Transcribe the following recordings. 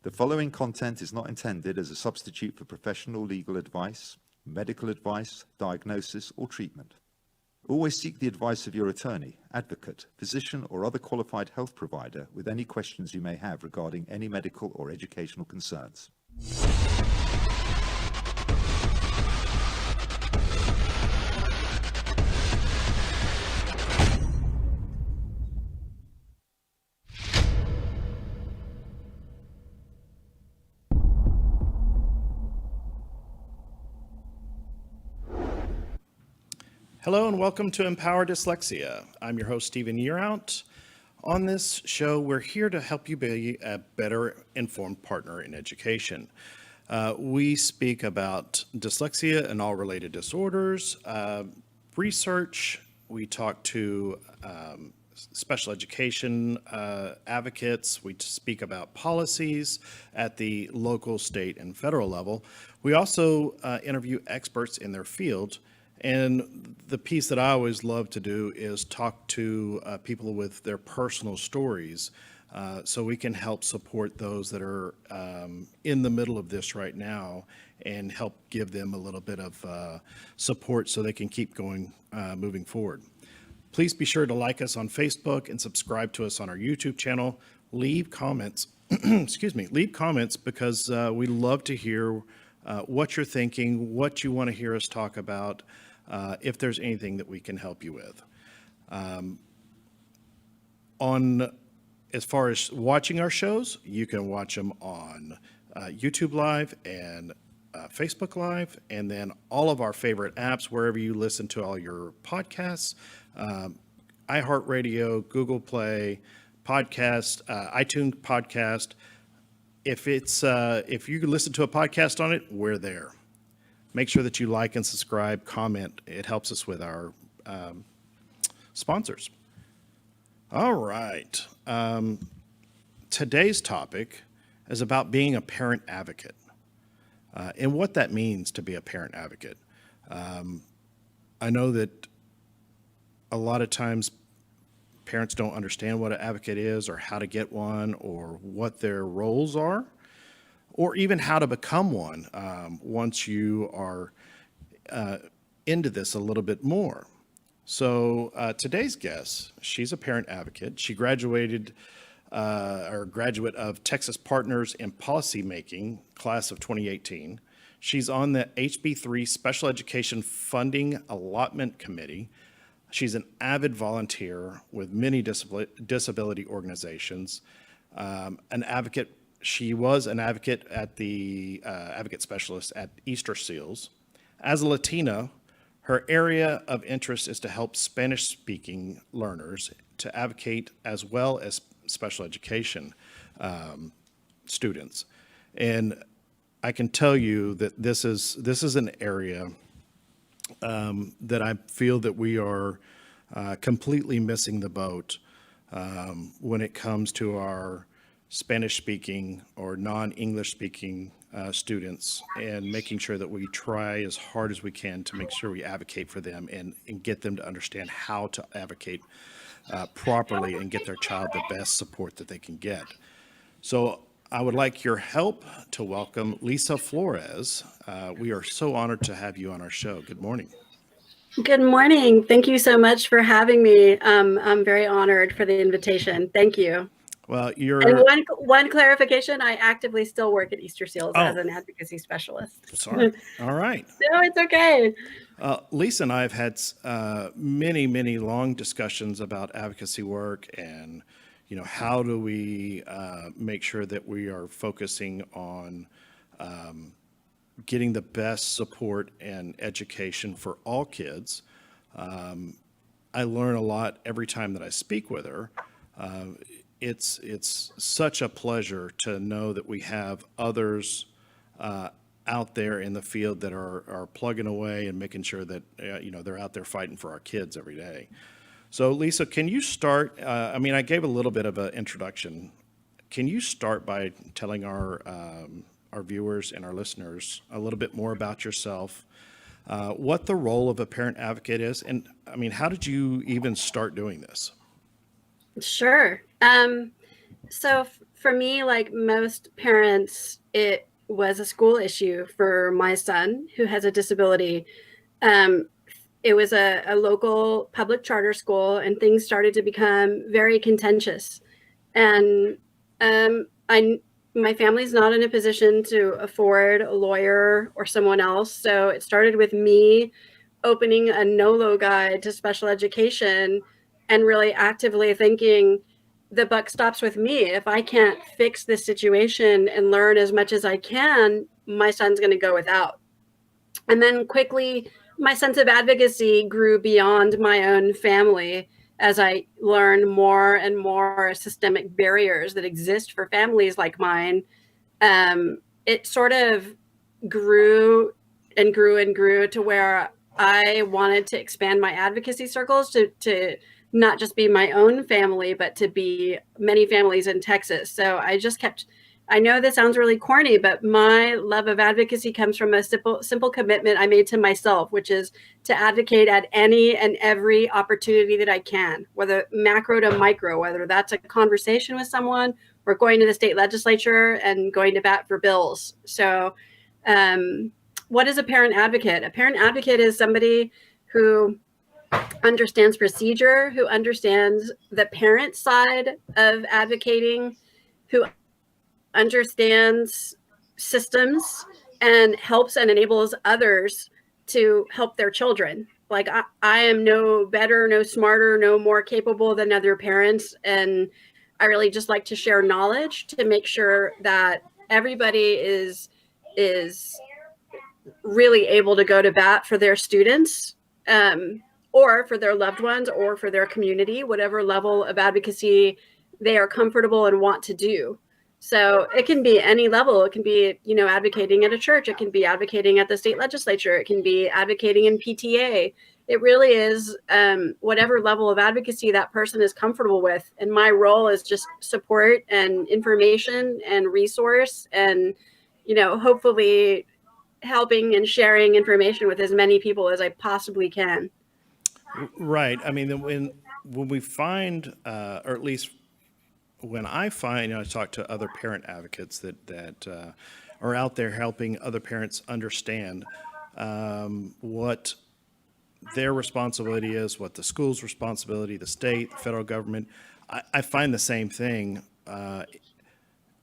The following content is not intended as a substitute for professional legal advice, medical advice, diagnosis, or treatment. Always seek the advice of your attorney, advocate, physician, or other qualified health provider with any questions you may have regarding any medical or educational concerns. Hello and welcome to Empower Dyslexia. I'm your host, Stephen Yearout. On this show, we're here to help you be a better informed partner in education. We speak about dyslexia and all related disorders, research. We talk to special education advocates. We speak about policies at the local, state, and federal level. We also interview experts in their field. And the piece that I always love to do is talk to people with their personal stories so we can help support those that are in the middle of this right now and help give them a little bit of support so they can keep going, moving forward. Please be sure to like us on Facebook and subscribe to us on our YouTube channel. Leave comments, leave comments because we love to hear what you're thinking, what you want to hear us talk about. If there's anything that we can help you with. As far as watching our shows, you can watch them on YouTube Live and Facebook Live, and then all of our favorite apps, wherever you listen to all your podcasts, iHeartRadio, Google Play, podcast, iTunes podcast. If you listen to a podcast on it, we're there. Make sure that you like and subscribe, comment. It helps us with our sponsors. All right. Today's topic is about being a parent advocate and what that means to be a parent advocate. I know that a lot of times parents don't understand what an advocate is or how to get one or what their roles are, or even how to become one once you are into this a little bit more. So today's guest, she's a parent advocate. She graduated or graduate of Texas Partners in Policymaking, class of 2018. She's on the HB3 Special Education Funding Allotment Committee. She's an avid volunteer with many disability organizations, an advocate. She was an advocate at the advocate specialist at Easter Seals. As a Latina, her area of interest is to help Spanish-speaking learners to advocate as well as special education students. And I can tell you that this is an area that I feel that we are completely missing the boat when it comes to our Spanish-speaking or non-English-speaking students, and making sure that we try as hard as we can to make sure we advocate for them and get them to understand how to advocate properly and get their child the best support that they can get. So I would like your help to welcome Lisa Flores. We are so honored to have you on our show. Good morning. Good morning. Thank you so much for having me. I'm very honored for the invitation. Thank you. Well, you're... And one clarification, I actively still work at Easter Seals as an advocacy specialist. Sorry. All right. No, it's okay. Lisa and I have had many long discussions about advocacy work and, how do we make sure that we are focusing on getting the best support and education for all kids. I learn a lot every time that I speak with her. It's such a pleasure to know that we have others out there in the field that are plugging away and making sure that they're out there fighting for our kids every day. So Lisa, can you start? I gave a little bit of an introduction. Can you start by telling our viewers and our listeners a little bit more about yourself, what the role of a parent advocate is, and how did you even start doing this? Sure. So for me, like most parents, it was a school issue for my son who has a disability. Um, it was a local public charter school, and things started to become very contentious. And I my family's not in a position to afford a lawyer or someone else, so it started with me opening a NOLO guide to special education and really actively thinking the buck stops with me. If I can't fix this situation and learn as much as I can, my son's going to go without. And then quickly, my sense of advocacy grew beyond my own family as I learned more and more systemic barriers that exist for families like mine. It sort of grew and grew and grew to where I wanted to expand my advocacy circles to not just be my own family, but to be many families in Texas. So I just kept, I know this sounds really corny, but my love of advocacy comes from a simple commitment I made to myself, which is to advocate at any and every opportunity that I can, whether macro to micro, whether that's a conversation with someone or going to the state legislature and going to bat for bills. So what is a parent advocate? A parent advocate is somebody who understands procedure, who understands the parent side of advocating, who understands systems and helps and enables others to help their children. Like I am no better, no smarter, no more capable than other parents. And I really just like to share knowledge to make sure that everybody is really able to go to bat for their students, or for their loved ones, or for their community, whatever level of advocacy they are comfortable and want to do. So it can be any level. It can be, you know, advocating at a church. It can be advocating at the state legislature. It can be advocating in PTA. It really is whatever level of advocacy that person is comfortable with. And my role is just support and information and resource and, you know, hopefully helping and sharing information with as many people as I possibly can. Right. I mean, when we find, or at least when I find, you know, I talk to other parent advocates that are out there helping other parents understand what their responsibility is, what the school's responsibility, the state, the federal government. I find the same thing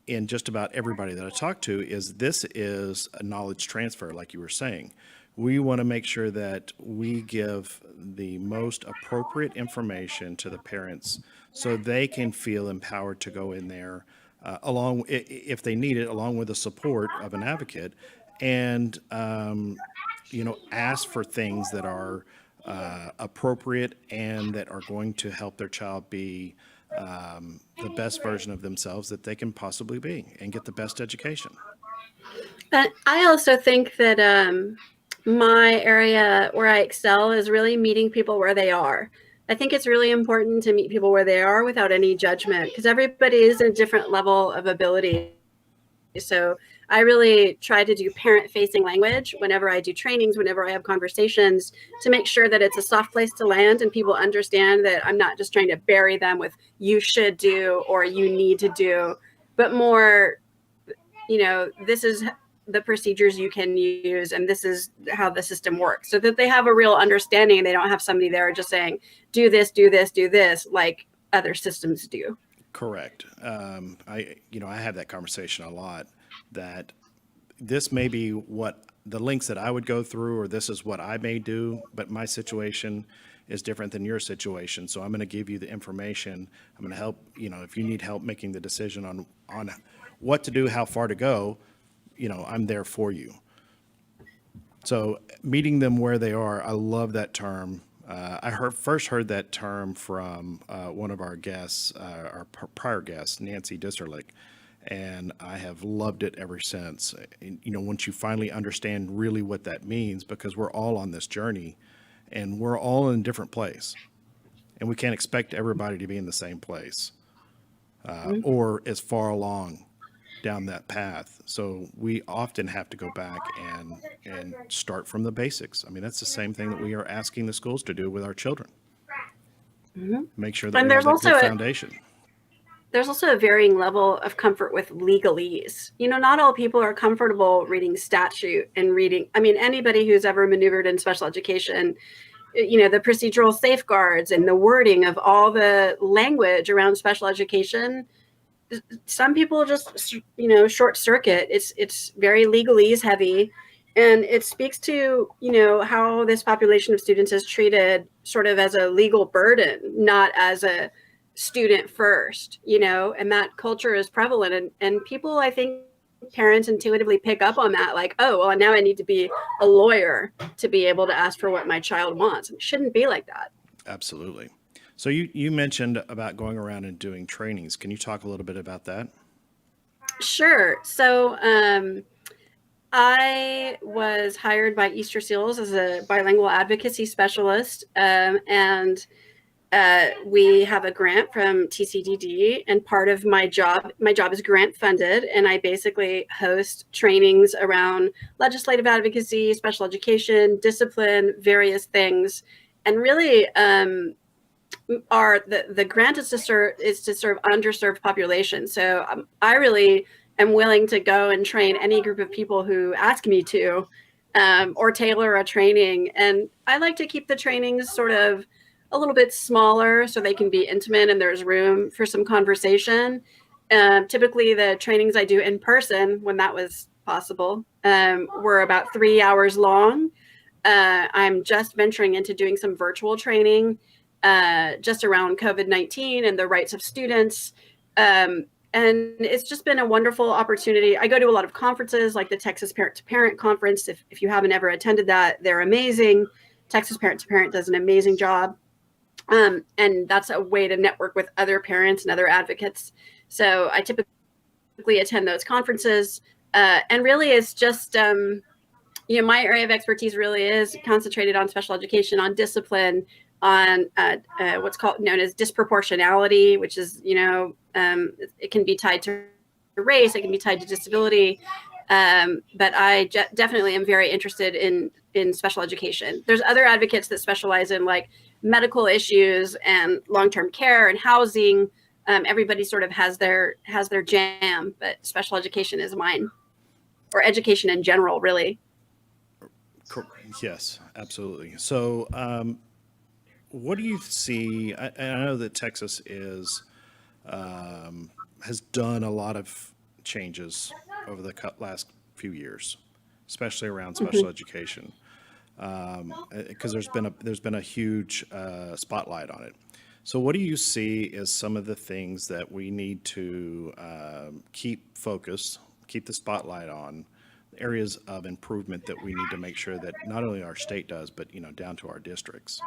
in just about everybody that I talk to is this is a knowledge transfer, like you were saying. We want to make sure that we give the most appropriate information to the parents so they can feel empowered to go in there along, if they need it, along with the support of an advocate, and you know, ask for things that are appropriate and that are going to help their child be the best version of themselves that they can possibly be and get the best education. I also think that my area where I excel is really meeting people where they are. I think it's really important to meet people where they are without any judgment, because everybody is in a different level of ability. So I really try to do parent-facing language whenever I do trainings, whenever I have conversations, to make sure that it's a soft place to land and people understand that I'm not just trying to bury them with you should do or you need to do, but more, you know, this is the procedures you can use and this is how the system works, so that they have a real understanding and they don't have somebody there just saying, do this, do this, do this, like other systems do. Correct. I have that conversation a lot, that this may be what the links that I would go through, or this is what I may do, but my situation is different than your situation. So I'm going to give you the information. I'm going to help, you know, if you need help making the decision on what to do, how far to go, you know, I'm there for you. So meeting them where they are, I love that term. I first heard that term from one of our guests, our prior guest, Nancy Dyslexia, and I have loved it ever since. And, you know, once you finally understand really what that means, because we're all on this journey and we're all in a different place, and we can't expect everybody to be in the same place or as far along down that path. So we often have to go back and start from the basics. I mean, that's the same thing that we are asking the schools to do with our children. Make sure that And we have there's that also good foundation. there's also a varying level of comfort with legalese. Not all people are comfortable reading statute and anybody who's ever maneuvered in special education, the procedural safeguards and the wording of all the language around special education. Some people just, short circuit. It's very legalese heavy. And it speaks to, how this population of students is treated sort of as a legal burden, not as a student first, and that culture is prevalent. And people, I think, parents intuitively pick up on that, like, oh, well, now I need to be a lawyer to be able to ask for what my child wants. It shouldn't be like that. Absolutely. So you mentioned about going around and doing trainings. Can you talk a little bit about that? Sure. So I was hired by Easter Seals as a bilingual advocacy specialist, and we have a grant from TCDD, and part of my job is grant funded, and I basically host trainings around legislative advocacy, special education, discipline, various things, and really the grant is to serve underserved populations. So I really am willing to go and train any group of people who ask me to, or tailor a training. And I like to keep the trainings sort of a little bit smaller so they can be intimate and there's room for some conversation. Typically the trainings I do in person, when that was possible, were about 3 hours long. I'm just venturing into doing some virtual training just around COVID-19 and the rights of students. And it's just been a wonderful opportunity. I go to a lot of conferences like the Texas Parent to Parent Conference. If you haven't ever attended that, they're amazing. Texas Parent to Parent does an amazing job. And that's a way to network with other parents and other advocates. So I typically attend those conferences. And really it's just, my area of expertise really is concentrated on special education, on discipline, on what's known as disproportionality, which is, it can be tied to race, it can be tied to disability. But I definitely am very interested in special education. There's other advocates that specialize in like medical issues and long-term care and housing. Everybody sort of has their jam, but special education is mine, or education in general, really. Yes, absolutely. So what do you see? I know that Texas has done a lot of changes over the last few years, especially around special education, because there's been a huge spotlight on it. So what do you see as some of the things that we need to keep the spotlight on, areas of improvement that we need to make sure that not only our state does, but down to our districts?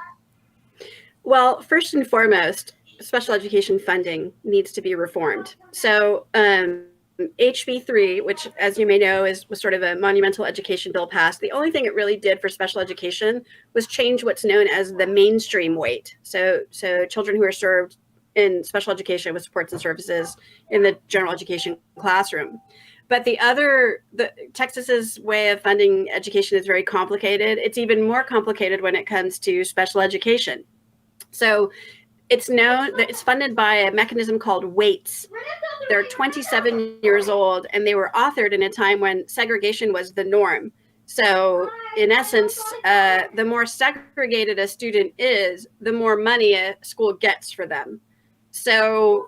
Well, first and foremost, special education funding needs to be reformed. So HB3, which, as you may know, was sort of a monumental education bill passed. The only thing it really did for special education was change what's known as the mainstream weight. So children who are served in special education with supports and services in the general education classroom. But Texas's way of funding education is very complicated. It's even more complicated when it comes to special education. So it's known that it's funded by a mechanism called weights. They're 27 years old, and they were authored in a time when segregation was the norm. So in essence, the more segregated a student is, the more money a school gets for them. So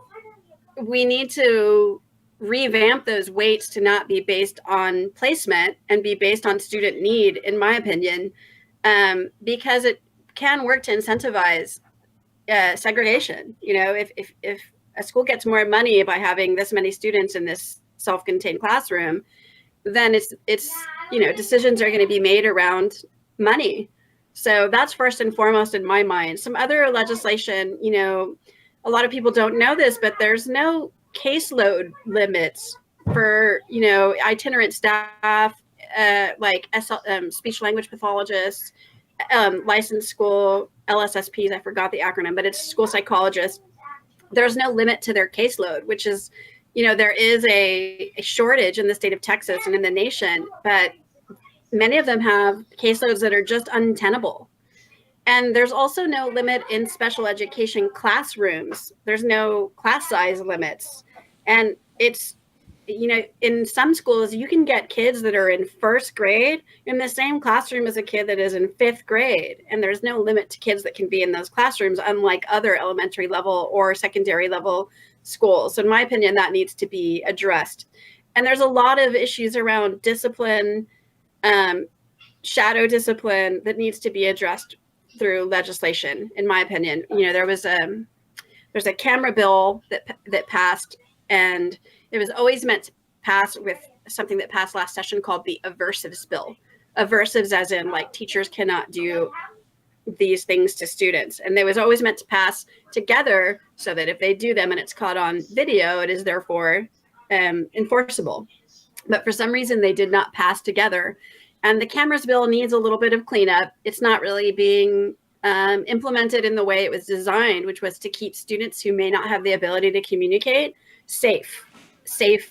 we need to revamp those weights to not be based on placement and be based on student need, in my opinion, because it can work to incentivize segregation. If a school gets more money by having this many students in this self-contained classroom, then it's decisions are going to be made around money. So that's first and foremost in my mind. Some other legislation, a lot of people don't know this, but there's no caseload limits for itinerant staff, like speech language pathologists, licensed school LSSPs, I forgot the acronym, but it's school psychologists. There's no limit to their caseload, which is, there is a shortage in the state of Texas and in the nation, but many of them have caseloads that are just untenable. And there's also no limit in special education classrooms. There's no class size limits. And it's, you know, in some schools, you can get kids that are in first grade in the same classroom as a kid that is in fifth grade. And there's no limit to kids that can be in those classrooms, unlike other elementary level or secondary level schools. So in my opinion, that needs to be addressed. And there's a lot of issues around discipline, shadow discipline, that needs to be addressed through legislation, in my opinion. You know, there's a camera bill that passed, and it was always meant to pass with something that passed last session called the aversives bill. Aversives as in like teachers cannot do these things to students. And they was always meant to pass together so that if they do them and it's caught on video, it is therefore enforceable. But for some reason, they did not pass together. And the cameras bill needs a little bit of cleanup. It's not really being implemented in the way it was designed, which was to keep students who may not have the ability to communicate safe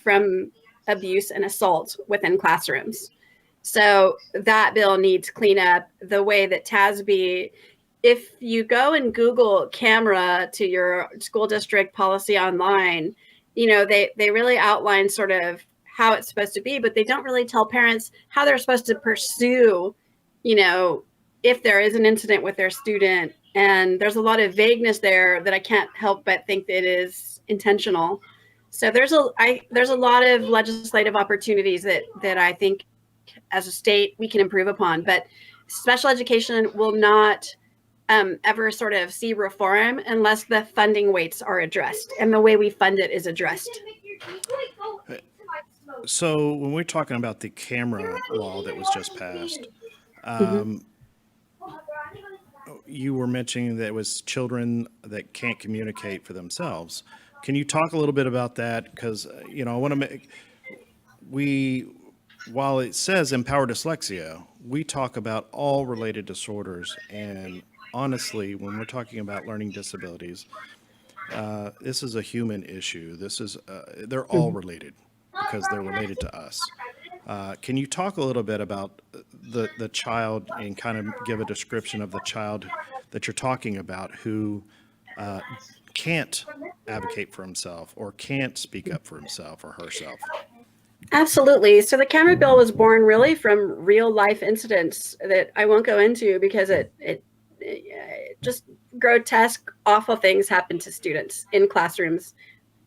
from abuse and assault within classrooms. So that bill needs cleanup. The way that TASB, if you go and Google camera to your school district policy online, you know, they really outline sort of how it's supposed to be, but they don't really tell parents how they're supposed to pursue, you know, if there is an incident with their student. And there's a lot of vagueness there that I can't help but think that it is intentional. So there's a lot of legislative opportunities that I think as a state we can improve upon, but special education will not ever sort of see reform unless the funding weights are addressed and the way we fund it is addressed. So when we're talking about the camera law that was just passed, you were mentioning that it was children that can't communicate for themselves. Can you talk a little bit about that? Because, you know, I want to make, while it says empower dyslexia, we talk about all related disorders. And honestly, when we're talking about learning disabilities, this is a human issue. They're all related because they're related to us. Can you talk a little bit about the child and kind of give a description of the child that you're talking about who can't advocate for himself or can't speak up for himself or herself? Absolutely. So the camera bill was born really from real life incidents that I won't go into because it just grotesque, awful things happen to students in classrooms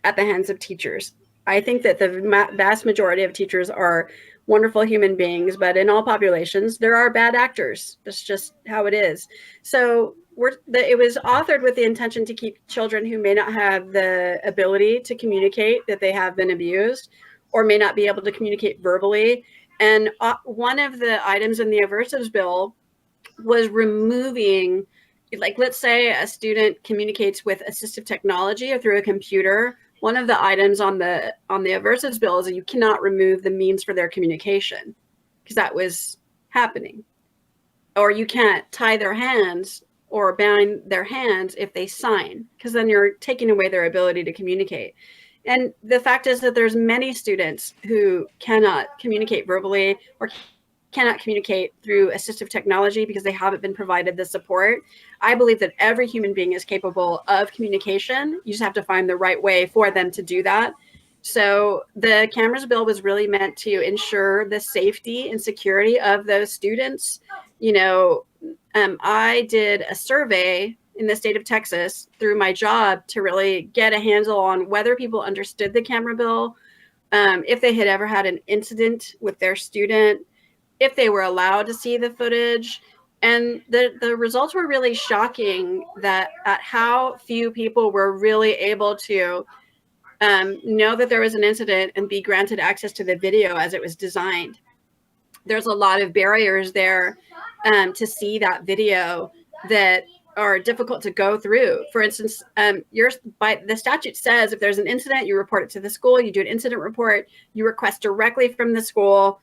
at the hands of teachers. I think that the vast majority of teachers are wonderful human beings, but in all populations, there are bad actors. That's just how it is. So it was authored with the intention to keep children who may not have the ability to communicate that they have been abused or may not be able to communicate verbally. And one of the items in the aversives bill was removing, like, let's say a student communicates with assistive technology or through a computer. One of the items on the aversives bill is that you cannot remove the means for their communication because that was happening. Or you can't tie their hands or bind their hands if they sign, because then you're taking away their ability to communicate. And the fact is that there's many students who cannot communicate verbally or cannot communicate through assistive technology because they haven't been provided the support. I believe that every human being is capable of communication. You just have to find the right way for them to do that. So the cameras bill was really meant to ensure the safety and security of those students. You know, I did a survey in the state of Texas through my job to really get a handle on whether people understood the camera bill, if they had ever had an incident with their student, if they were allowed to see the footage. And the results were really shocking at how few people were really able to know that there was an incident and be granted access to the video as it was designed. There's a lot of barriers there to see that video that are difficult to go through. For instance, the statute says if there's an incident, you report it to the school, you do an incident report, you request directly from the school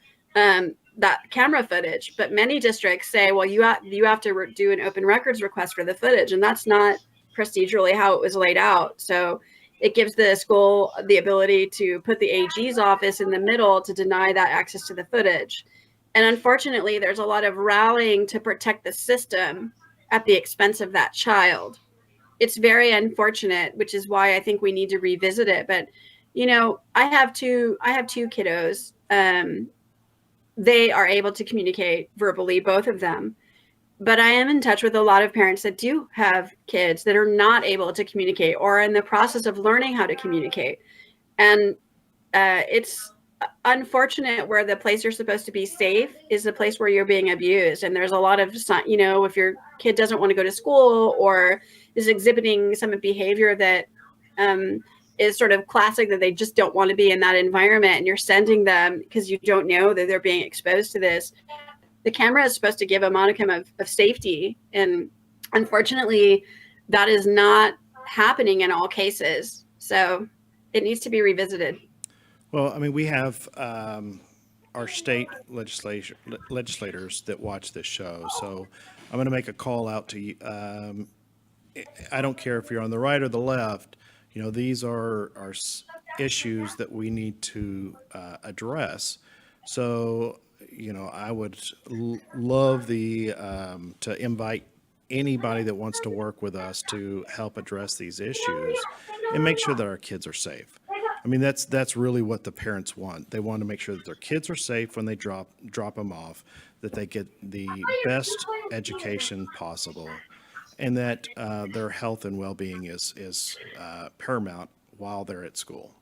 that camera footage. But many districts say, well, you have to do an open records request for the footage, and that's not procedurally how it was laid out. So it gives the school the ability to put the AG's office in the middle to deny that access to the footage. And unfortunately, there's a lot of rallying to protect the system at the expense of that child. It's very unfortunate, which is why I think we need to revisit it. But, you know, I have two kiddos. They are able to communicate verbally, both of them. But I am in touch with a lot of parents that do have kids that are not able to communicate or in the process of learning how to communicate. And it's unfortunate where the place you're supposed to be safe is the place where you're being abused. And there's a lot of, you know, if your kid doesn't want to go to school or is exhibiting some behavior that is sort of classic, that they just don't want to be in that environment, and you're sending them because you don't know that they're being exposed to this. The camera is supposed to give a modicum of safety. And unfortunately, that is not happening in all cases. So it needs to be revisited. Well, I mean, we have our state legislators that watch this show. So I'm going to make a call out to you. I don't care if you're on the right or the left. You know, these are issues that we need to address. So, you know, I would love to invite anybody that wants to work with us to help address these issues and make sure that our kids are safe. I mean, that's really what the parents want. They want to make sure that their kids are safe when they drop them off, that they get the best education possible, and that their health and well-being is paramount while they're at school.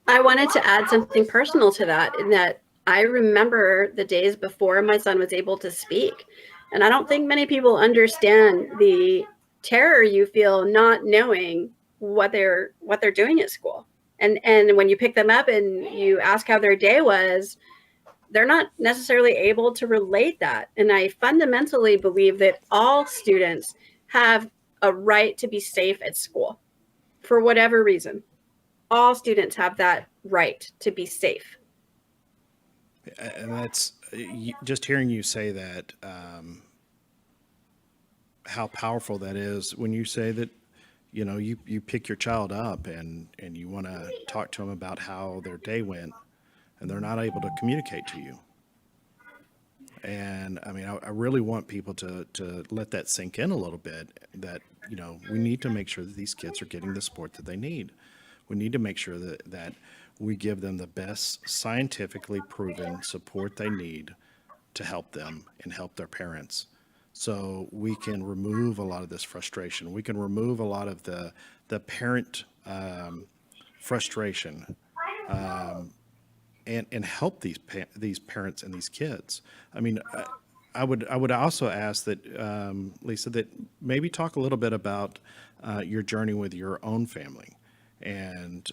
I wanted to add something personal to that, in that I remember the days before my son was able to speak. And I don't think many people understand the terror you feel not knowing what they're doing at school. And when you pick them up and you ask how their day was, they're not necessarily able to relate that. And I fundamentally believe that all students have a right to be safe at school for whatever reason. All students have that right to be safe. And that's just hearing you say that, how powerful that is when you say that, you know, you pick your child up and you want to talk to them about how their day went, and they're not able to communicate to you. And I mean, I really want people to let that sink in a little bit, that, you know, we need to make sure that these kids are getting the support that they need. We need to make sure that we give them the best scientifically proven support they need to help them and help their parents. So we can remove a lot of this frustration. We can remove a lot of the parent frustration, and help these parents and these kids. I mean, I would also ask that, Lisa, that maybe talk a little bit about your journey with your own family and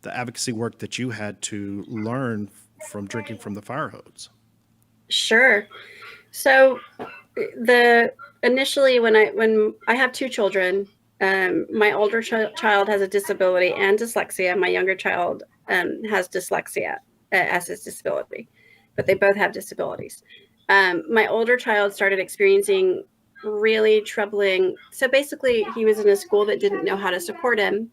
the advocacy work that you had to learn from drinking from the fire hose. Sure. So initially when I have two children, my older child has a disability and dyslexia. My younger child has dyslexia as his disability, but they both have disabilities. My older child started experiencing really troubling. So basically, he was in a school that didn't know how to support him,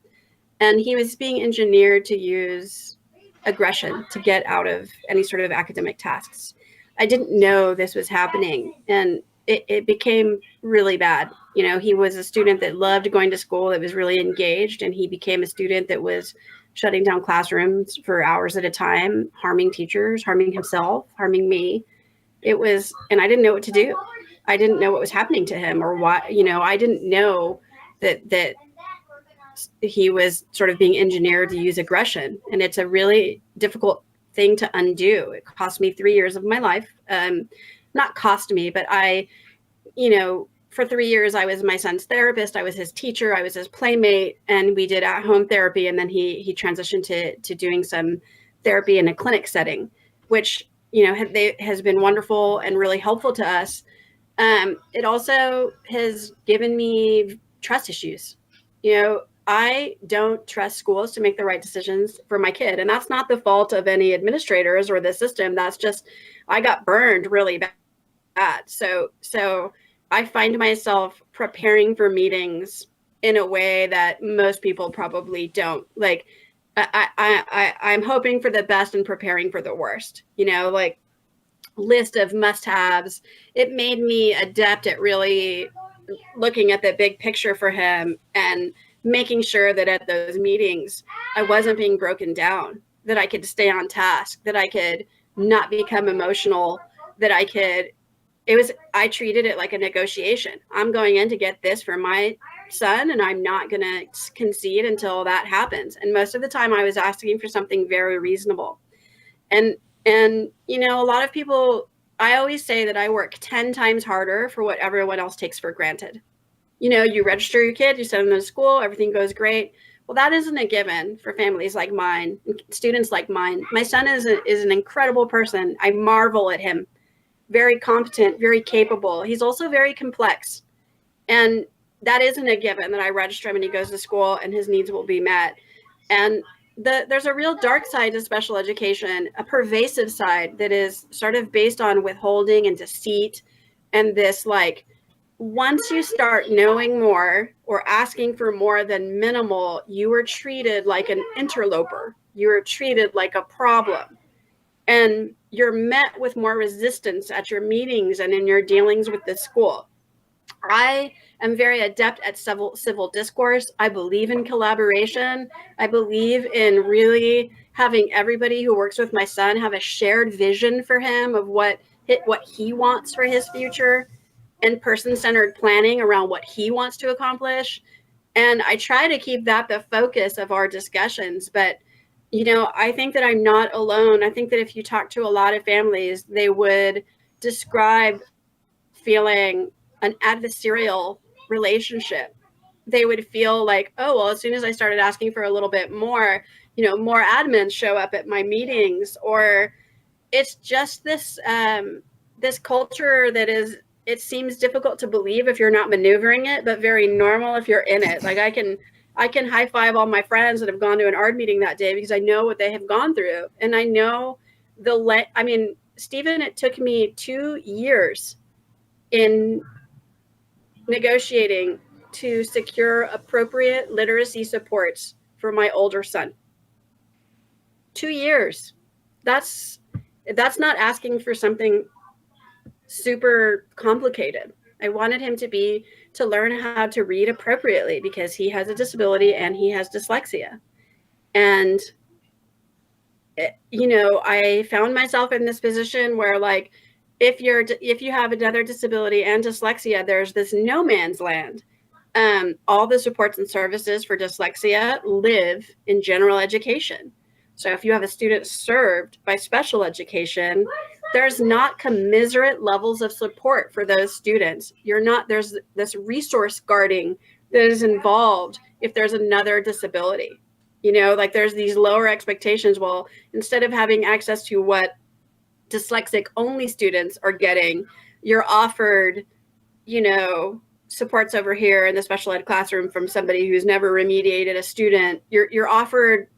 and he was being engineered to use aggression to get out of any sort of academic tasks. I didn't know this was happening, and it became really bad. You know, he was a student that loved going to school, that was really engaged, and he became a student that was shutting down classrooms for hours at a time, harming teachers, harming himself, harming me. It was, and I didn't know what to do. I didn't know what was happening to him or why. You know, I didn't know that he was sort of being engineered to use aggression, and it's a really difficult thing to undo. It cost me 3 years of my life. Not cost me, but for 3 years, I was my son's therapist. I was his teacher. I was his playmate, and we did at-home therapy. And then he transitioned to doing some therapy in a clinic setting, which, you know, has been wonderful and really helpful to us. It also has given me trust issues. You know, I don't trust schools to make the right decisions for my kid. And that's not the fault of any administrators or the system. That's just, I got burned really bad. So I find myself preparing for meetings in a way that most people probably don't. Like, I'm hoping for the best and preparing for the worst. You know, like, list of must-haves. It made me adept at really looking at the big picture for him and making sure that at those meetings I wasn't being broken down, that I could stay on task, that I could not become emotional, that I treated it like a negotiation. I'm going in to get this for my son, and I'm not going to concede until that happens. And most of the time I was asking for something very reasonable. And a lot of people, I always say that I work 10 times harder for what everyone else takes for granted. You register your kid, you send them to school, everything goes great. Well, that isn't a given for families like mine, students like mine. My son is an incredible person. I marvel at him. Very competent, very capable. He's also very complex. And that isn't a given that I register him and he goes to school and his needs will be met. And there's a real dark side to special education, a pervasive side that is sort of based on withholding and deceit. And this, like, once you start knowing more or asking for more than minimal, you are treated like an interloper. You are treated like a problem. And you're met with more resistance at your meetings and in your dealings with the school. I am very adept at civil discourse. I believe in collaboration. I believe in really having everybody who works with my son have a shared vision for him of what he wants for his future, and person-centered planning around what he wants to accomplish. And I try to keep that the focus of our discussions. But I think that I'm not alone. I think that if you talk to a lot of families, they would describe feeling an adversarial relationship. They would feel like, oh, well, as soon as I started asking for a little bit more, more admins show up at my meetings. Or it's just this culture that it seems difficult to believe if you're not maneuvering it, but very normal if you're in it. Like I can high five all my friends that have gone to an ARD meeting that day because I know what they have gone through. And I know Stephen, it took me 2 years in negotiating to secure appropriate literacy supports for my older son. 2 years. That's not asking for something super complicated. I wanted him to learn how to read appropriately because he has a disability and he has dyslexia. And I found myself in this position where, like, if you have another disability and dyslexia, there's this no man's land. All the supports and services for dyslexia live in general education. So if you have a student served by special education, there's not commiserate levels of support for those students. There's this resource guarding that is involved if there's another disability. Like there's these lower expectations. Well, instead of having access to what dyslexic only students are getting, you're offered, supports over here in the special ed classroom from somebody who's never remediated a student. You're offered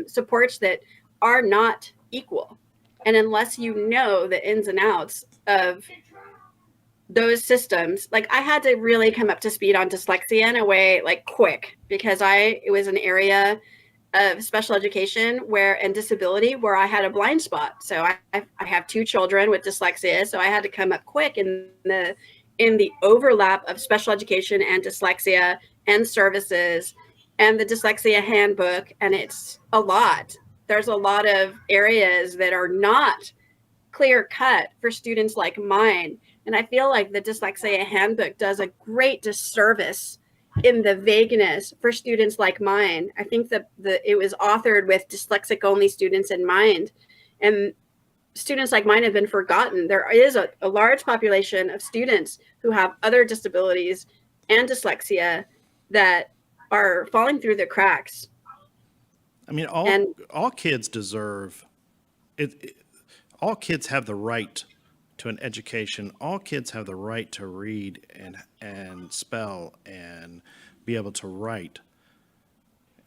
supports that are not equal. And unless you know the ins and outs of those systems, like I had to really come up to speed on dyslexia in a way, like, quick, because it was an area of special education and disability where I had a blind spot. So I have 2 children with dyslexia. So I had to come up quick in the overlap of special education and dyslexia and services and the dyslexia handbook. And it's a lot. There's a lot of areas that are not clear cut for students like mine. And I feel like the dyslexia handbook does a great disservice in the vagueness for students like mine. I think that it was authored with dyslexic only students in mind, and students like mine have been forgotten. There is a large population of students who have other disabilities and dyslexia that are falling through the cracks. I mean, all kids deserve it. All kids have the right to an education. All kids have the right to read and spell and be able to write.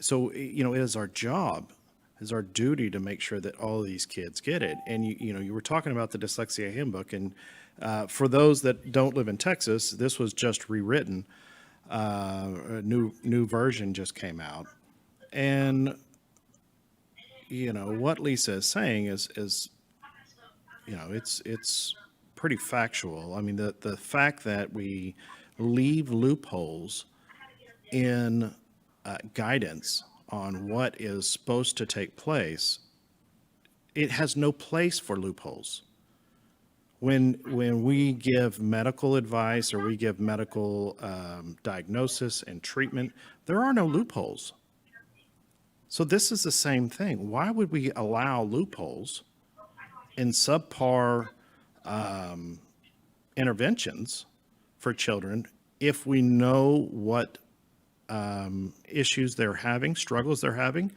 So, it is our job, it's our duty to make sure that all of these kids get it. And you were talking about the dyslexia handbook, and for those that don't live in Texas, this was just rewritten. A new version just came out, and what Lisa is saying is it's pretty factual. I mean, the fact that we leave loopholes in guidance on what is supposed to take place, it has no place for loopholes. When we give medical advice or we give medical diagnosis and treatment, there are no loopholes. So this is the same thing. Why would we allow loopholes in subpar interventions for children if we know what issues they're having, struggles they're having,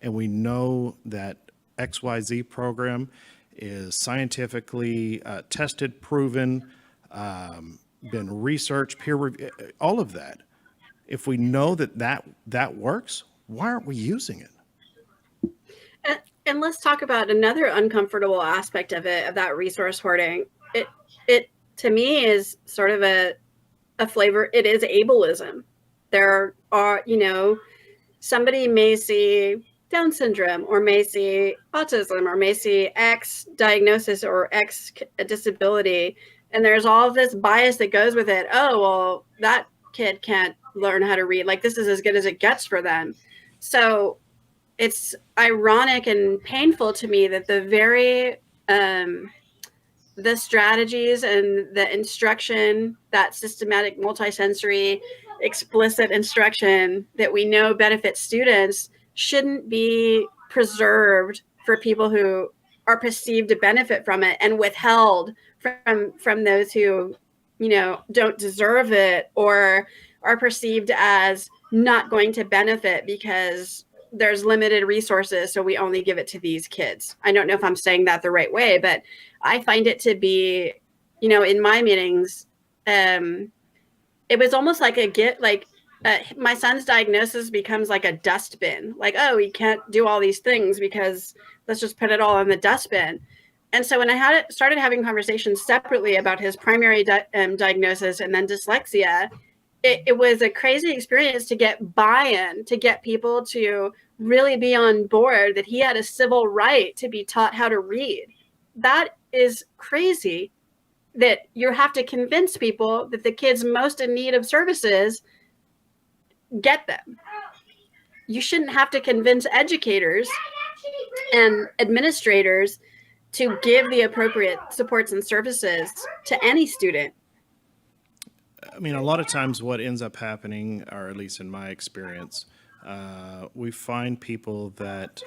and we know that XYZ program is scientifically tested, proven, been researched, peer reviewed, all of that. If we know that works, why aren't we using it? And let's talk about another uncomfortable aspect of it, of that resource hoarding. It to me is sort of a flavor. It is ableism. There are, somebody may see Down syndrome or may see autism or may see X diagnosis or X disability. And there's all this bias that goes with it. Oh, well, that kid can't learn how to read. Like, this is as good as it gets for them. So it's ironic and painful to me that the strategies and the instruction, that systematic, multisensory, explicit instruction that we know benefits students, shouldn't be preserved for people who are perceived to benefit from it and withheld from those who, don't deserve it or are perceived as not going to benefit because there's limited resources, so we only give it to these kids. I don't know if I'm saying that the right way, but I find it to be, in my meetings, it was almost like my son's diagnosis becomes like a dustbin. Like, oh, he can't do all these things because let's just put it all in the dustbin. And so when I started having conversations separately about his primary diagnosis and then dyslexia, it was a crazy experience to get buy-in, to get people to really be on board that he had a civil right to be taught how to read. That is crazy, that you have to convince people that the kids most in need of services get them. You shouldn't have to convince educators and administrators to give the appropriate supports and services to any student. I mean, a lot of times what ends up happening, or at least in my experience, we find people that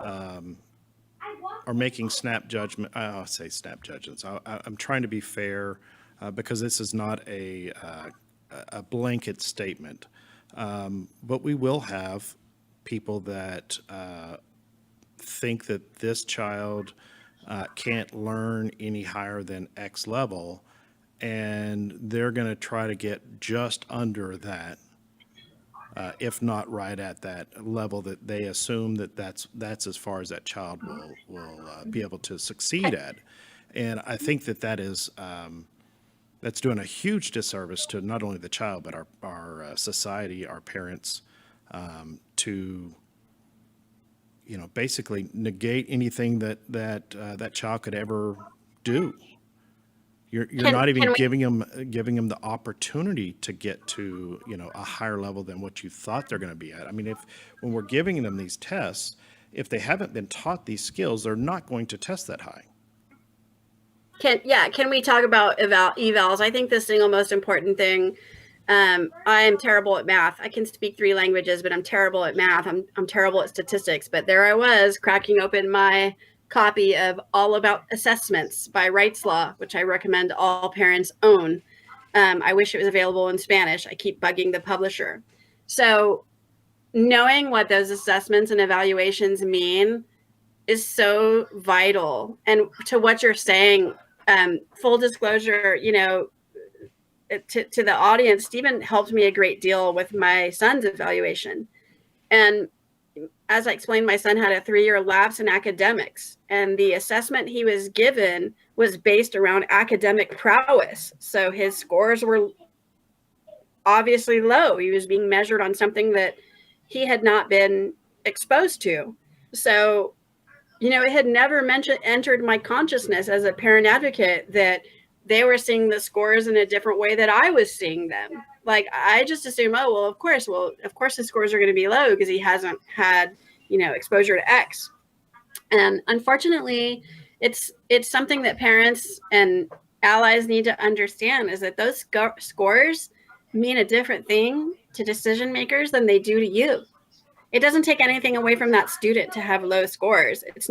are making snap judgment. I'll say snap judgments. I'm trying to be fair because this is not a blanket statement. But we will have people that think that this child can't learn any higher than X level, and they're going to try to get just under that, if not right at that level that they assume that's as far as that child will be able to succeed at. And I think that is that's doing a huge disservice to not only the child but our society, our parents, to basically negate anything that child could ever do. You're not even giving them the opportunity to get to a higher level than what you thought they're going to be at. I mean, when we're giving them these tests, if they haven't been taught these skills, they're not going to test that high. Can we talk about evals? I think the single most important thing. I am terrible at math. I can speak 3 languages, but I'm terrible at math. I'm terrible at statistics. But there I was cracking open my copy of All About Assessments by Wright's Law, which I recommend all parents own. I wish it was available in Spanish. I keep bugging the publisher. So knowing what those assessments and evaluations mean is so vital. And to what you're saying, full disclosure, to the audience, Stephen helped me a great deal with my son's evaluation. And as I explained, my son had a 3-year lapse in academics, and the assessment he was given was based around academic prowess. So his scores were obviously low. He was being measured on something that he had not been exposed to. So it had never entered my consciousness as a parent advocate that they were seeing the scores in a different way that I was seeing them. Like, I just assumed, of course the scores are going to be low because he hasn't had, exposure to X. And unfortunately, it's something that parents and allies need to understand, is that those scores mean a different thing to decision makers than they do to you. It doesn't take anything away from that student to have low scores. It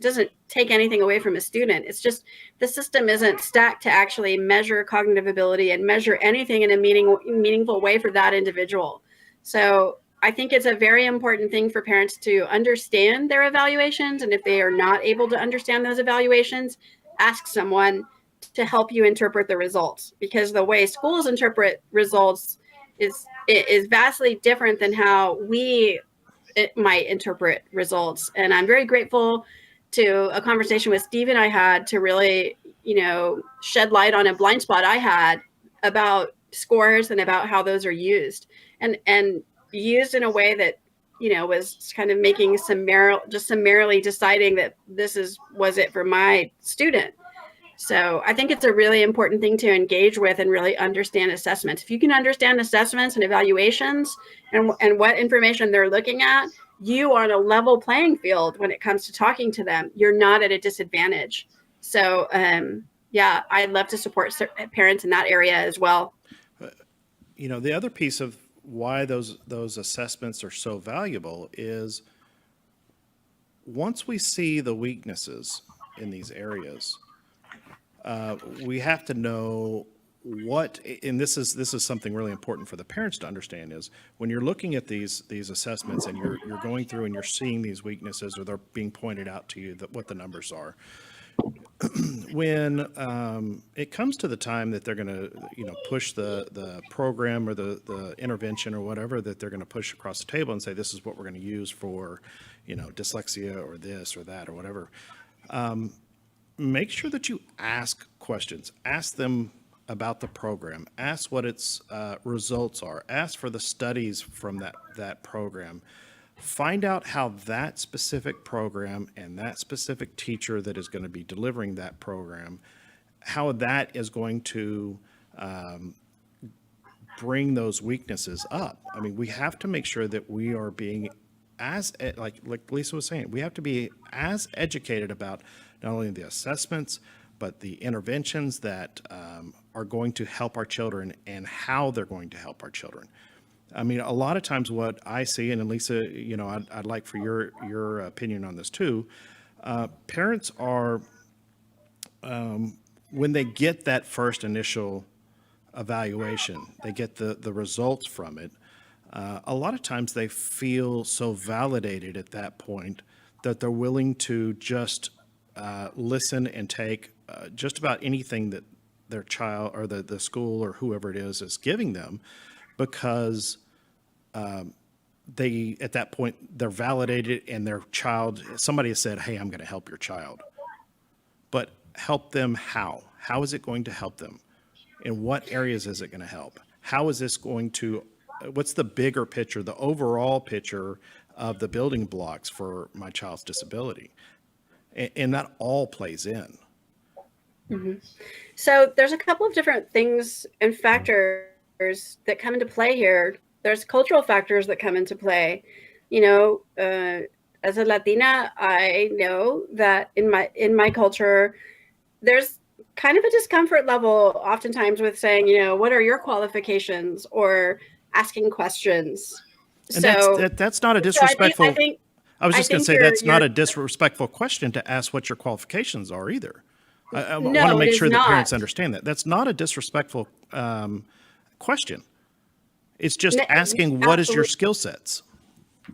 doesn't take anything away from a student. It's just the system isn't stacked to actually measure cognitive ability and measure anything in a meaningful way for that individual. So I think it's a very important thing for parents to understand their evaluations. And if they are not able to understand those evaluations, ask someone to help you interpret the results, because the way schools interpret results is vastly different than how we might interpret results. And I'm very grateful to a conversation with Steve and I had to really, shed light on a blind spot I had about scores and about how those are used, and used in a way that, was kind of making summarily deciding that was it for my student. So I think it's a really important thing to engage with and really understand assessments. If you can understand assessments and evaluations and what information they're looking at, you are on a level playing field when it comes to talking to them. You're not at a disadvantage. So I'd love to support parents in that area as well. The other piece of why those assessments are so valuable is once we see the weaknesses in these areas, we have to know what, and this is something really important for the parents to understand, is when you're looking at these assessments and you're going through and you're seeing these weaknesses, or they're being pointed out to you, that what the numbers are. When it comes to the time that they're going to, push the program or the intervention or whatever that they're going to push across the table and say, this is what we're going to use for, dyslexia or this or that or whatever. Make sure that you ask questions. Ask them about the program. Ask what its results are. Ask for the studies from that program. Find out how that specific program and that specific teacher that is going to be delivering that program, how that is going to bring those weaknesses up. I mean, we have to make sure that we are being like Lisa was saying, we have to be as educated about not only the assessments, but the interventions that are going to help our children and how they're going to help our children. I mean, a lot of times what I see, and Lisa, I'd like for your opinion on this too. Parents are, when they get that first initial evaluation, they get the results from it. A lot of times they feel so validated at that point that they're willing to just listen and take just about anything that their child or the school or whoever it is giving them, because they, at that point, they're validated, and their child, somebody has said, hey, I'm going to help your child. But help them how? How is it going to help them? In what areas is it going to help? How is this going to, what's the bigger picture, the overall picture of the building blocks for my child's disability? And that all plays in. Mm-hmm. So there's a couple of different things and factors that come into play here. There's cultural factors that come into play. As a Latina, I know that in my culture, there's kind of a discomfort level oftentimes with saying, what are your qualifications, or asking questions. And so that's not a disrespectful. I was just going to say that's not a disrespectful question to ask what your qualifications are either. I want to make sure that parents understand that. That's not a disrespectful question. It's just asking what is your skill sets.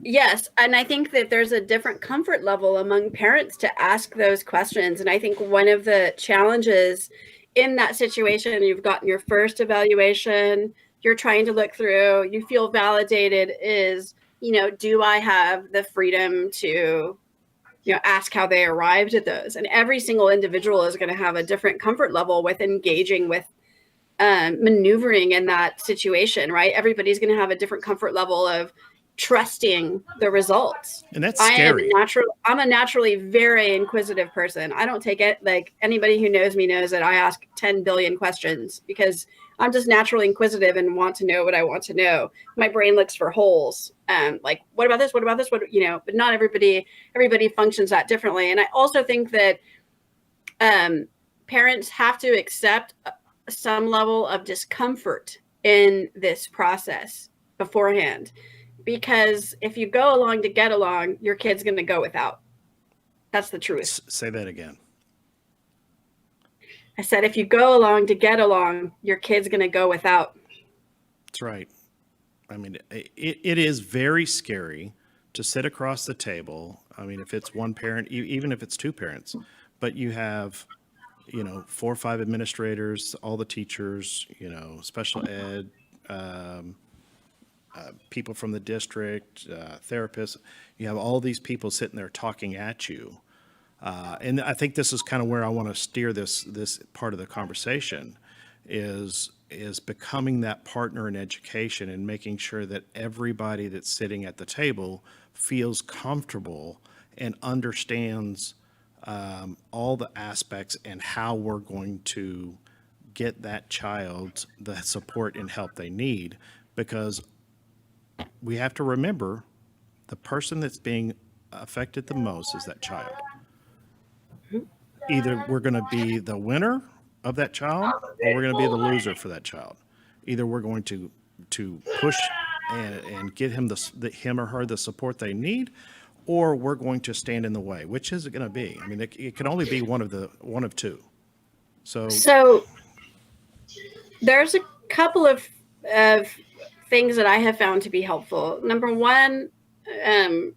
Yes. And I think that there's a different comfort level among parents to ask those questions. And I think one of the challenges in that situation, you've gotten your first evaluation, you're trying to look through, you feel validated, is, do I have the freedom to, ask how they arrived at those? And every single individual is going to have a different comfort level with engaging with maneuvering in that situation, right? Everybody's going to have a different comfort level of trusting the results. And that's scary. I'm a naturally very inquisitive person. I don't take it, like anybody who knows me knows that I ask 10 billion questions because I'm just naturally inquisitive and want to know what I want to know. My brain looks for holes. Like, what about this? What about this? What, but not everybody functions that differently. And I also think that parents have to accept some level of discomfort in this process beforehand. Because if you go along to get along, your kid's going to go without. That's the truth. Say that again. I said, if you go along to get along, your kid's going to go without. That's right. I mean, it is very scary to sit across the table. I mean, if it's one parent, even if it's two parents, but you have, 4 or 5 administrators, all the teachers, special ed, people from the district, therapists, you have all these people sitting there talking at you. And I think this is kind of where I want to steer this part of the conversation is becoming that partner in education and making sure that everybody that's sitting at the table feels comfortable and understands all the aspects and how we're going to get that child the support and help they need, because we have to remember the person that's being affected the most is that child. Either we're going to be the winner of that child or we're going to be the loser for that child. Either we're going to push and get him him or her the support they need, or we're going to stand in the way. Which is it going to be? I mean, it can only be one of two. So there's a couple of things that I have found to be helpful. Number one, I'm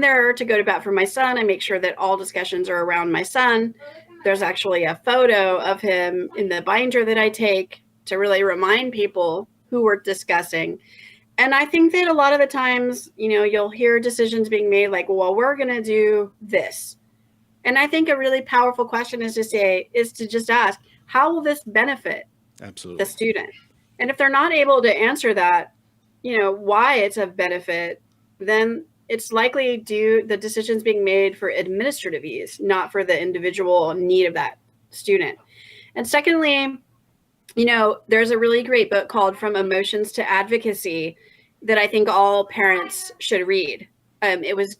there to go to bat for my son. I make sure that all discussions are around my son. There's actually a photo of him in the binder that I take to really remind people who we're discussing. And I think that a lot of the times, you'll hear decisions being made like, well, we're going to do this. And I think a really powerful question is to just ask, how will this benefit absolutely the student? And if they're not able to answer that, why it's of benefit, then it's likely the decisions being made for administrative ease, not for the individual need of that student. And secondly, there's a really great book called From Emotions to Advocacy that I think all parents should read. It was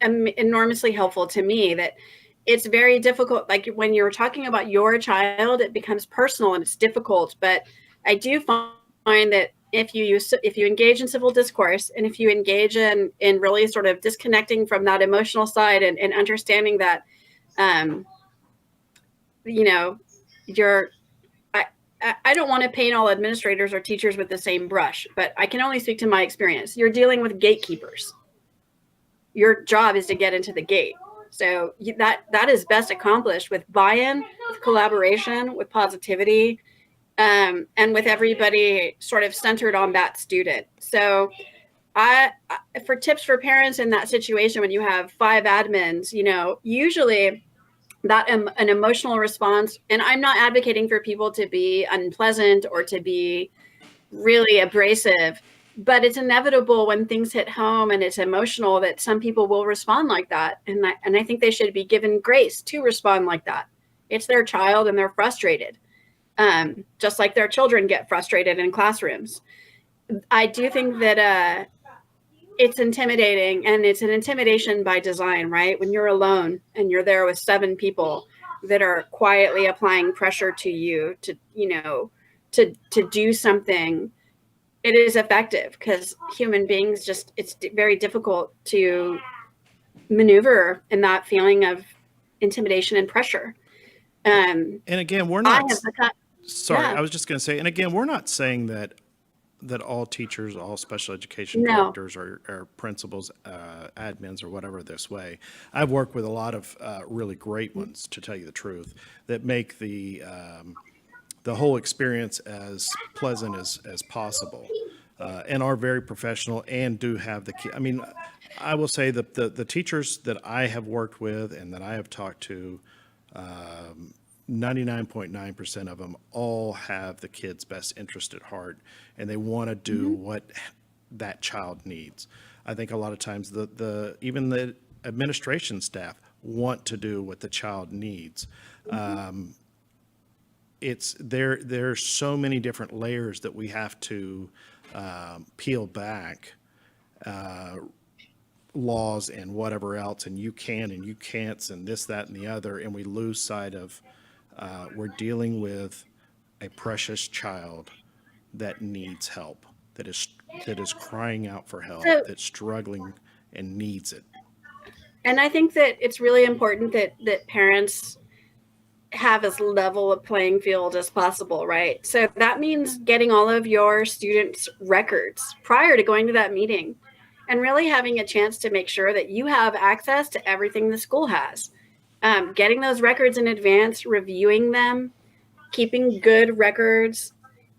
enormously helpful to me that it's very difficult. Like when you're talking about your child, it becomes personal and it's difficult. But I do find that if you engage in civil discourse and if you engage in really sort of disconnecting from that emotional side and understanding that, I don't want to paint all administrators or teachers with the same brush, but I can only speak to my experience. You're dealing with gatekeepers. Your job is to get into the gate. So that is best accomplished with buy-in, with collaboration, with positivity, and with everybody sort of centered on that student. So for tips for parents in that situation, when you have 5 admins, usually that an emotional response, and I'm not advocating for people to be unpleasant or to be really abrasive, but it's inevitable when things hit home and it's emotional that some people will respond like that. And I think they should be given grace to respond like that. It's their child and they're frustrated. Just like their children get frustrated in classrooms. I do think that it's intimidating, and it's an intimidation by design, right? When you're alone and you're there with 7 people that are quietly applying pressure to you to do something, it is effective because human beings it's very difficult to maneuver in that feeling of intimidation and pressure. And again, we're not. Sorry, Yeah. I was just going to say, and again, we're not saying that all teachers, all special education directors or principals, admins or whatever this way. I've worked with a lot of really great ones, to tell you the truth, that make the whole experience as pleasant as possible, and are very professional and do have I mean, I will say that the teachers that I have worked with and that I have talked to, 99.9% of them all have the kid's best interest at heart, and they want to do that child needs. I think a lot of times even the administration staff want to do what the child needs. There's so many different layers that we have to peel back, laws and whatever else, and you can and you can'ts and this, that, and the other, and we lose sight of we're dealing with a precious child that needs help, that is crying out for help, that's struggling and needs it. And I think that it's really important that parents have as level a playing field as possible, right? So that means getting all of your students' records prior to going to that meeting and really having a chance to make sure that you have access to everything the school has. Getting those records in advance, reviewing them, keeping good records,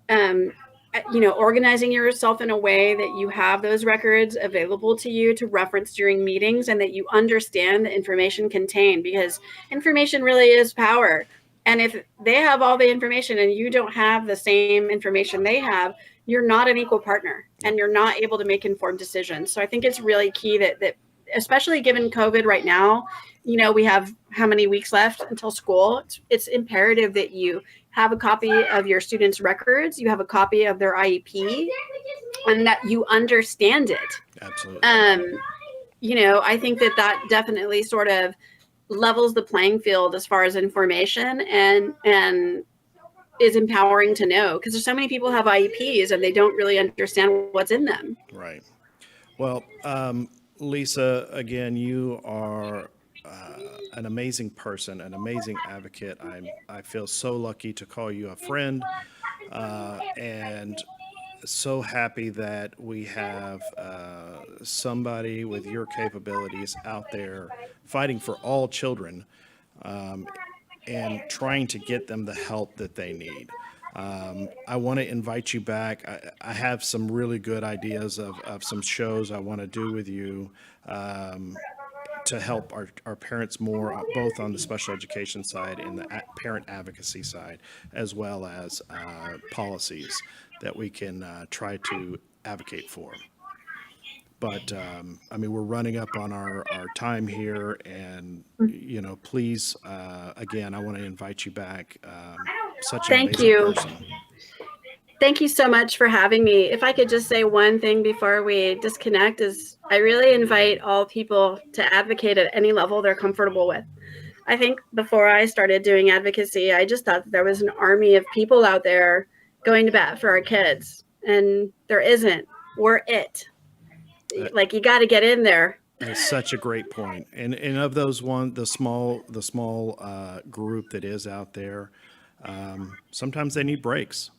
organizing yourself in a way that you have those records available to you to reference during meetings, and that you understand the information contained, because information really is power. And if they have all the information and you don't have the same information they have, you're not an equal partner and you're not able to make informed decisions. So I think it's really key that especially given COVID right now, we have how many weeks left until school. It's imperative that you have a copy of your students' records, you have a copy of their IEP, and that you understand it. Absolutely. I think that definitely sort of levels the playing field as far as information, and is empowering to know, because there's so many people have IEPs and they don't really understand what's in them. Right. Well, Lisa, again, you are an amazing person, an amazing advocate. I feel so lucky to call you a friend, and so happy that we have somebody with your capabilities out there fighting for all children, and trying to get them the help that they need. I want to invite you back. I have some really good ideas of some shows I want to do with you, to help our parents more, both on the special education side and the parent advocacy side, as well as policies that we can try to advocate for. But we're running up on our time here, and please, again, I want to invite you back. Such an amazing person. Thank you so much for having me. If I could just say one thing before we disconnect, is I really invite all people to advocate at any level they're comfortable with. I think before I started doing advocacy, I just thought that there was an army of people out there going to bat for our kids, and there isn't. We're it. Like, you got to get in there. That's such a great point. And of those the small group that is out there, sometimes they need breaks.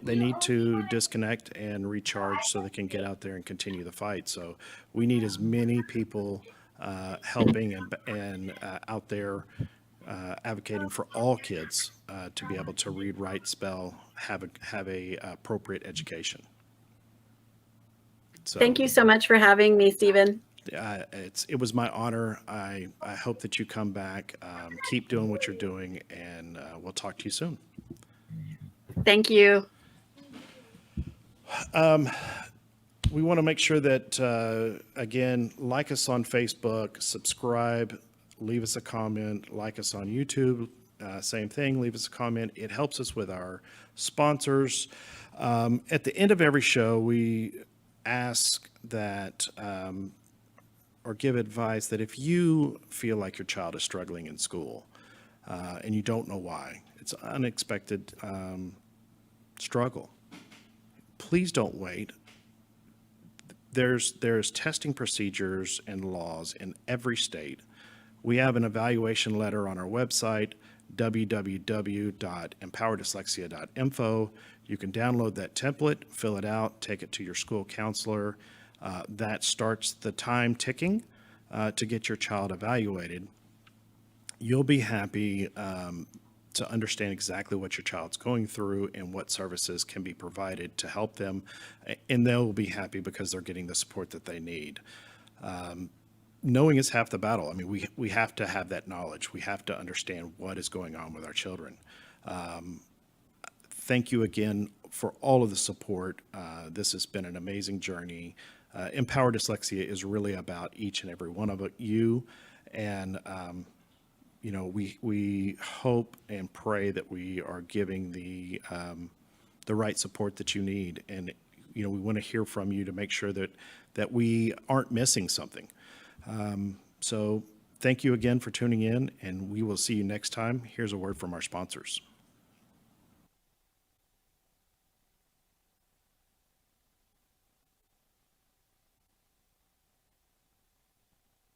They need to disconnect and recharge so they can get out there and continue the fight. So we need as many people helping and out there advocating for all kids to be able to read, write, spell, have a appropriate education. So, thank you so much for having me, Stephen. It was my honor. I hope that you come back. Keep doing what you're doing, and we'll talk to you soon. Thank you. We want to make sure that, again, like us on Facebook, subscribe, leave us a comment, like us on YouTube, same thing, leave us a comment. It helps us with our sponsors. At the end of every show, we ask that, or give advice that if you feel like your child is struggling in school, and you don't know why, it's an unexpected struggle, please don't wait. There's testing procedures and laws in every state. We have an evaluation letter on our website, www.empowerdyslexia.info. You can download that template, fill it out, take it to your school counselor. That starts the time ticking to get your child evaluated. You'll be happy to understand exactly what your child's going through and what services can be provided to help them, and they'll be happy because they're getting the support that they need. Knowing is half the battle. We have to have that knowledge. We have to understand what is going on with our children. Thank you again for all of the support. This has been an amazing journey. Empower Dyslexia is really about each and every one of you. And, we hope and pray that we are giving the right support that you need. And, we want to hear from you to make sure that we aren't missing something. So thank you again for tuning in, and we will see you next time. Here's a word from our sponsors.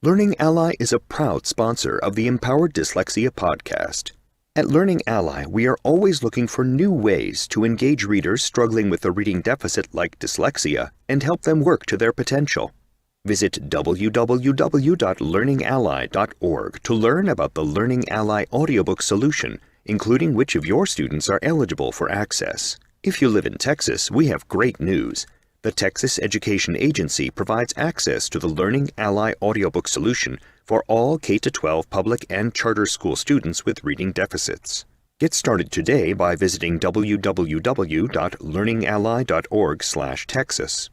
Learning Ally is a proud sponsor of the Empowered Dyslexia podcast. At Learning Ally, we are always looking for new ways to engage readers struggling with a reading deficit like dyslexia and help them work to their potential. Visit www.learningally.org to learn about the Learning Ally audiobook solution, including which of your students are eligible for access. If you live in Texas, we have great news. The Texas Education Agency provides access to the Learning Ally audiobook solution for all K-12 public and charter school students with reading deficits. Get started today by visiting www.learningally.org/Texas.